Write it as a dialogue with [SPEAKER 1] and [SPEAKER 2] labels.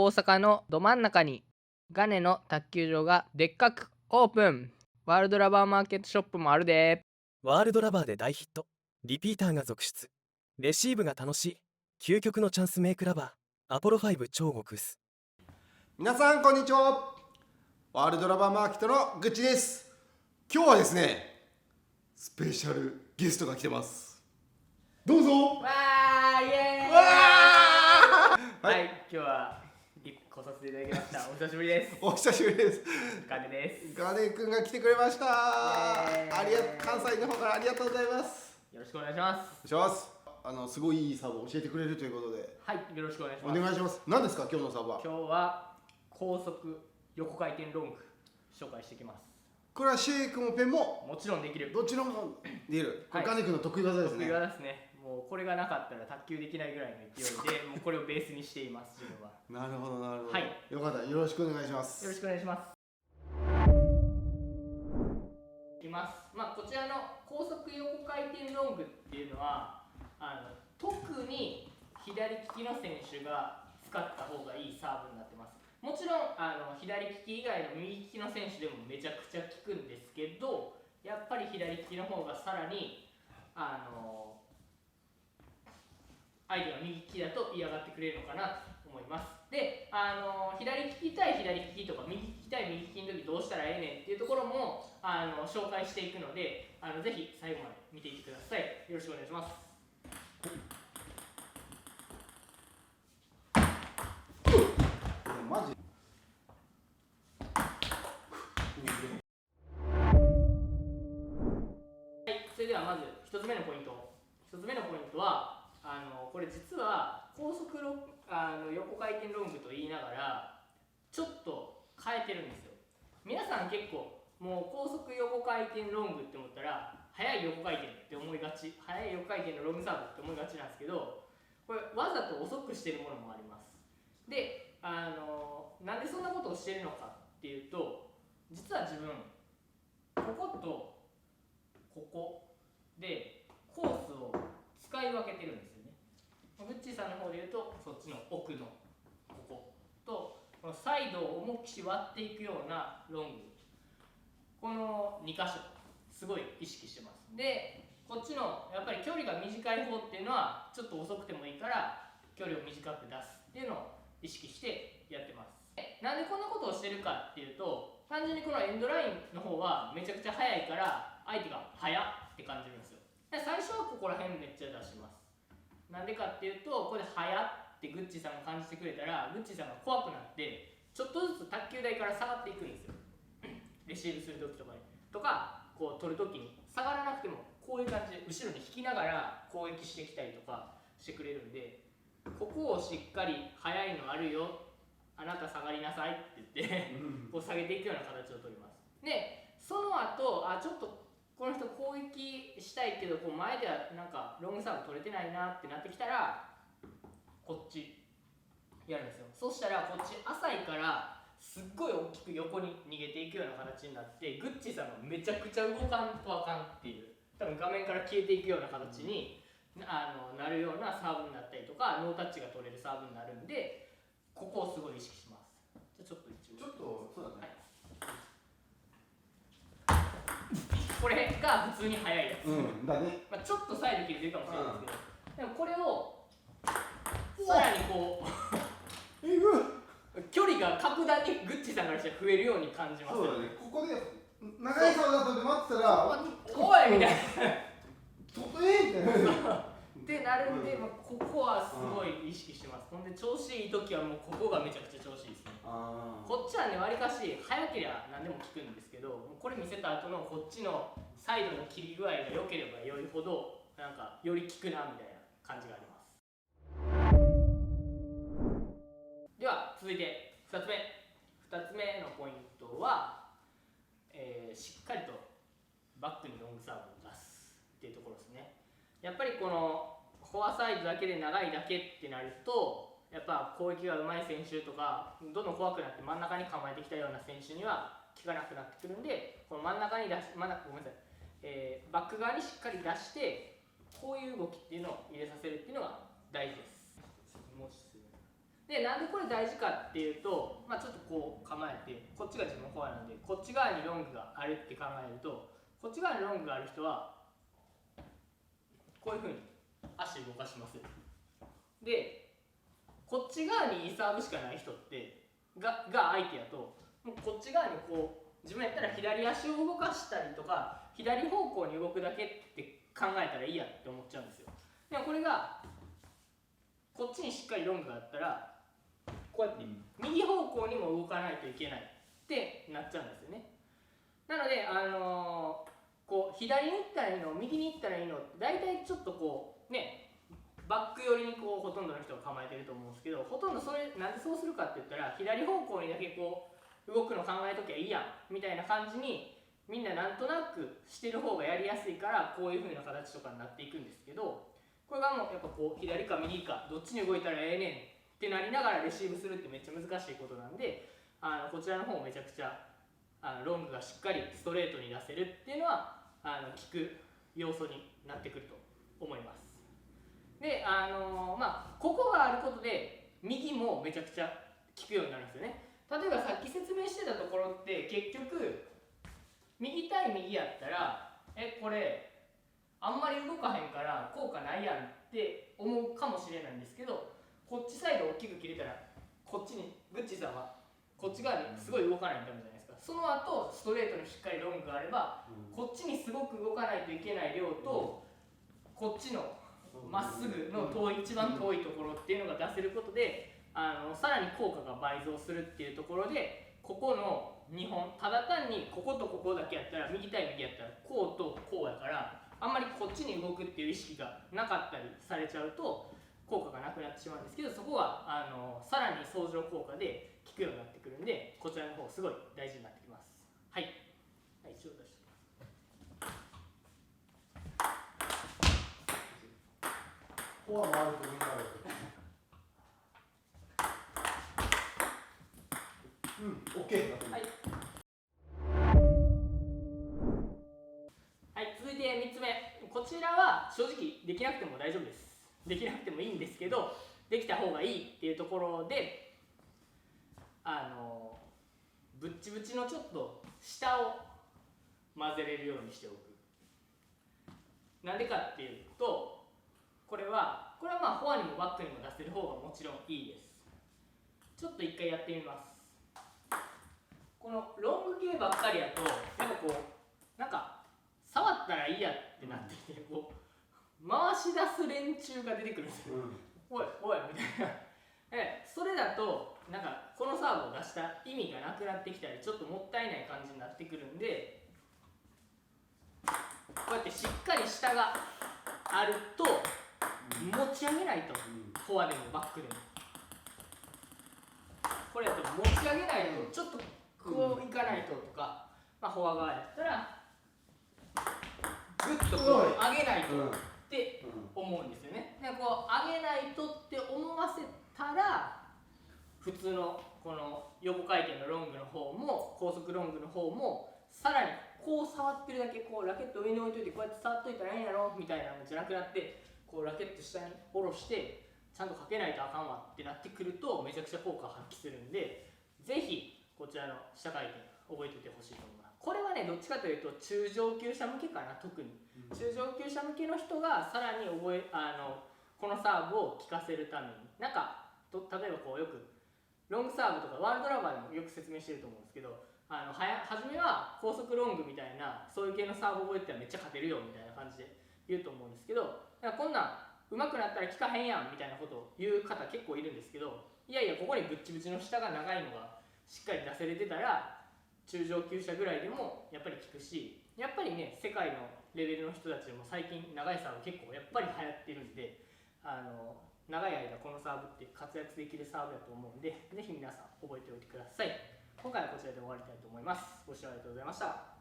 [SPEAKER 1] 大阪のど真ん中にガネの卓球場がでっかくオープン。ワールドラバーマーケットショップもあるで。
[SPEAKER 2] ワールドラバーで大ヒット、リピーターが続出、レシーブが楽しい、究極のチャンスメイクラバー、アポロ5超極薄。
[SPEAKER 3] 皆さんこんにちは。ワールドラバーマーケットのぐっちです。今日はですね、スペシャルゲストが来てます。どうぞ。
[SPEAKER 1] わーイエーイ。
[SPEAKER 3] わー
[SPEAKER 1] はい、今日は来させていただきました。お久しぶりです。
[SPEAKER 3] お久しぶりです。
[SPEAKER 1] ガネです。
[SPEAKER 3] ガネ君が来てくれました。
[SPEAKER 1] イエーイ
[SPEAKER 3] 関西の方からありがとうございます。
[SPEAKER 1] よろしくお願いします。
[SPEAKER 3] お願いします。すごいいいサーブを教えてくれるということで、
[SPEAKER 1] はい、よろしくお願いし
[SPEAKER 3] お
[SPEAKER 1] ます。
[SPEAKER 3] 願いします。何ですか今日のサーブは。
[SPEAKER 1] 今日は高速横回転ロング紹介していきます。
[SPEAKER 3] これはシェイクもペンも
[SPEAKER 1] もちろんできる。
[SPEAKER 3] どちらもできる。
[SPEAKER 1] はい
[SPEAKER 3] ガネ君の得意技ですね。
[SPEAKER 1] 得意技ですね。もうこれがなかったら卓球できないぐらいの勢いで、もうこれをベースにしています自分は。
[SPEAKER 3] なるほどなるほど。
[SPEAKER 1] はい。
[SPEAKER 3] よかった。よろしくお願いします。
[SPEAKER 1] よろしくお願いします。いきます。こちらの高速横回転ロングっていうのは特に左利きの選手が使った方がいいサーブになってます。もちろん左利き以外の右利きの選手でもめちゃくちゃ効くんですけど、やっぱり左利きの方がさらに相手が右利きだと嫌がってくれるのかなと思います。で、左利き対左利きとか右利き対右利きの時どうしたらええねんっていうところも紹介していくので、ぜひ最後まで見ていってください。よろしくお願いします。
[SPEAKER 3] マジ。
[SPEAKER 1] はい、それではまず1つ目のポイント。1つ目のポイントはこれ実は高速横回転ロングと言いながらちょっと変えてるんですよ。皆さん結構もう高速横回転ロングって思ったら速い横回転って思いがち、速い横回転のロングサーブって思いがちなんですけど、これわざと遅くしてるものもあります。で、なんでそんなことをしてるのかっていうと、実は自分こことここでコースを使い分けてるんですよね。グッチーさんの方で言うとそっちの奥のこことこのサイドを重きし割っていくようなロング、この2箇所すごい意識してます。で、こっちのやっぱり距離が短い方っていうのはちょっと遅くてもいいから距離を短く出すっていうのを意識してやってます。なんでこんなことをしてるかっていうと、単純にこのエンドラインの方はめちゃくちゃ速いから相手が速って感じるんですよ。で最初はここら辺めっちゃ出します。なんでかっていうと、ここで速ってグッチーさんが感じてくれたらグッチーさんが怖くなってちょっとずつ卓球台から下がっていくんですよ。レシーブするときとかにこう取るときに下がらなくてもこういう感じで後ろに引きながら攻撃してきたりとかしてくれるんで、ここをしっかり速いのあるよ、あなた下がりなさいって言ってこう下げていくような形をとります。で、その後ちょっとこの人攻撃したいけどこう前ではなんかロングサーブ取れてないなってなってきたらこっちやるんですよ。そしたらこっち浅いからすっごい大きく横に逃げていくような形になって、グッチーさんがめちゃくちゃ動かんとあかんっていう、多分画面から消えていくような形になるようなサーブになったりとか、ノータッチが取れるサーブになるんで、ここをすごい意識します。じゃあちょっと
[SPEAKER 3] そうだね。
[SPEAKER 1] はい、これが普通に速いやつ、
[SPEAKER 3] だね。
[SPEAKER 1] ちょっとサイド切れてるかもしれないですけど、でもこれをさらにこう距離が格段にグッチさんからして増えるように感じます。
[SPEAKER 3] そうだね。ここで長いサーブだと待ってたら、
[SPEAKER 1] おいみたいなってなるんで、ここはすごい意識してます。ほんで調子いい時はもうここがめちゃくちゃ調子いいですね。こっちはね、わりかし早ければ何でも効くんですけど、これ見せた後のこっちのサイドの切り具合が良ければ良いほどなんかより効くなみたいな感じがあります。では続いて2つ目のポイントは、しっかりとバックにロングサーブを出すっていうところですね。やっぱりこのフォアサイドだけで長いだけってなると、やっぱ攻撃が上手い選手とかどんどん怖くなって真ん中に構えてきたような選手には効かなくなってくるんで、この真ん中にバック側にしっかり出してこういう動きっていうのを入れさせるっていうのが大事です。もうでなんでこれ大事かっていうと、まあ、ちょっとこう構えてこっちが自分のフォアなんでこっち側にロングがあるって考えるとこっち側にロングがある人はこういうふうに足動かします。でこっち側にいいサーブしかない人ってが相手やともうこっち側にこう自分やったら左足を動かしたりとか左方向に動くだけって考えたらいいやって思っちゃうんですよ。でもこれがこっちにしっかりロングがあったらこうやって右方向にも動かないといけないってなっちゃうんですよね。なのでこう左に行ったらいいの右に行ったらいいの大体ちょっとこうねバック寄りにこうほとんどの人が構えてると思うんですけどほとんどそれなんでそうするかって言ったら左方向にだけこう動くの考えときゃいいやんみたいな感じにみんななんとなくしてる方がやりやすいからこういう風な形とかになっていくんですけどこれがもうやっぱこう左か右かどっちに動いたらええねんってなりながらレシーブするってめっちゃ難しいことなんでこちらの方めちゃくちゃロングがしっかりストレートに出せるっていうのは効く要素になってくると思います。でまあここがあることで右もめちゃくちゃ効くようになるんですよね。例えばさっき説明してたところって結局右対右やったらこれあんまり動かへんから効果ないやんって思うかもしれないんですけどこっちサイド大きく切れたらこっちにグッチさんはこっち側にすごい動かないとダメじゃないですか。その後ストレートにしっかりロングがあればこっちにすごく動かないといけない量とこっちのまっすぐの一番遠いところっていうのが出せることでさらに効果が倍増するっていうところでここの2本ただ単にこことここだけやったら右対右やったらこうとこうやからあんまりこっちに動くっていう意識がなかったりされちゃうと効果がなくなってしまうんですけどそこはさらに相乗効果で効くようになってくるんでこちらの方すごい大事になってきます。はい、はい、一応出して
[SPEAKER 3] フォアもあるとみんなある。OK。
[SPEAKER 1] はい、はい、続いて3つ目こちらは正直できなくても大丈夫です。できなくてもいいんですけどできた方がいいっていうところでぶっちぶちのちょっと下を混ぜれるようにしておく。なんでかっていうとこれはまあフォアにもバックにも出せる方がもちろんいいです。ちょっと一回やってみます。このロング系ばっかりやとやっぱこうなんか触ったらいいやってなってきてこう回し出す連中が出てくるんですよ、おいおいみたいなそれだとなんかこのサーブを出した意味がなくなってきたりちょっともったいない感じになってくるんでこうやってしっかり下があると持ち上げないと、フォアでもバックでもこれやと持ち上げないとちょっとこういかないととか、まあ、フォア側やったらグッとこう上げないとって思うんですよね。でこう上げないとって思わせたら普通のこの横回転のロングの方も高速ロングの方もさらにこう触ってるだけこうラケット上に置いといてこうやって触っといたらいいんやろみたいなのじゃなくなってこうラケット下に下ろしてちゃんとかけないとあかんわってなってくるとめちゃくちゃ効果を発揮するんでぜひこちらの下回転覚えておいてほしいと思います。これはねどっちかというと中上級者向けかな。特に中上級者向けの人がさらにこのサーブを効かせるためになんか例えばこうよくロングサーブとかワールドラバーでもよく説明してると思うんですけど初めは高速ロングみたいなそういう系のサーブ覚えてたらめっちゃ勝てるよみたいな感じで言うと思うんですけどこんなん上手くなったら効かへんやんみたいなことを言う方結構いるんですけどいやいやここにぶっちぶちの下が長いのがしっかり出せれてたら中上級者ぐらいでもやっぱり効くしやっぱりね世界のレベルの人たちでも最近長いサーブ結構やっぱり流行ってるんで長い間このサーブって活躍できるサーブだと思うんでぜひ皆さん覚えておいてください。今回はこちらで終わりたいと思います。ご視聴ありがとうございました。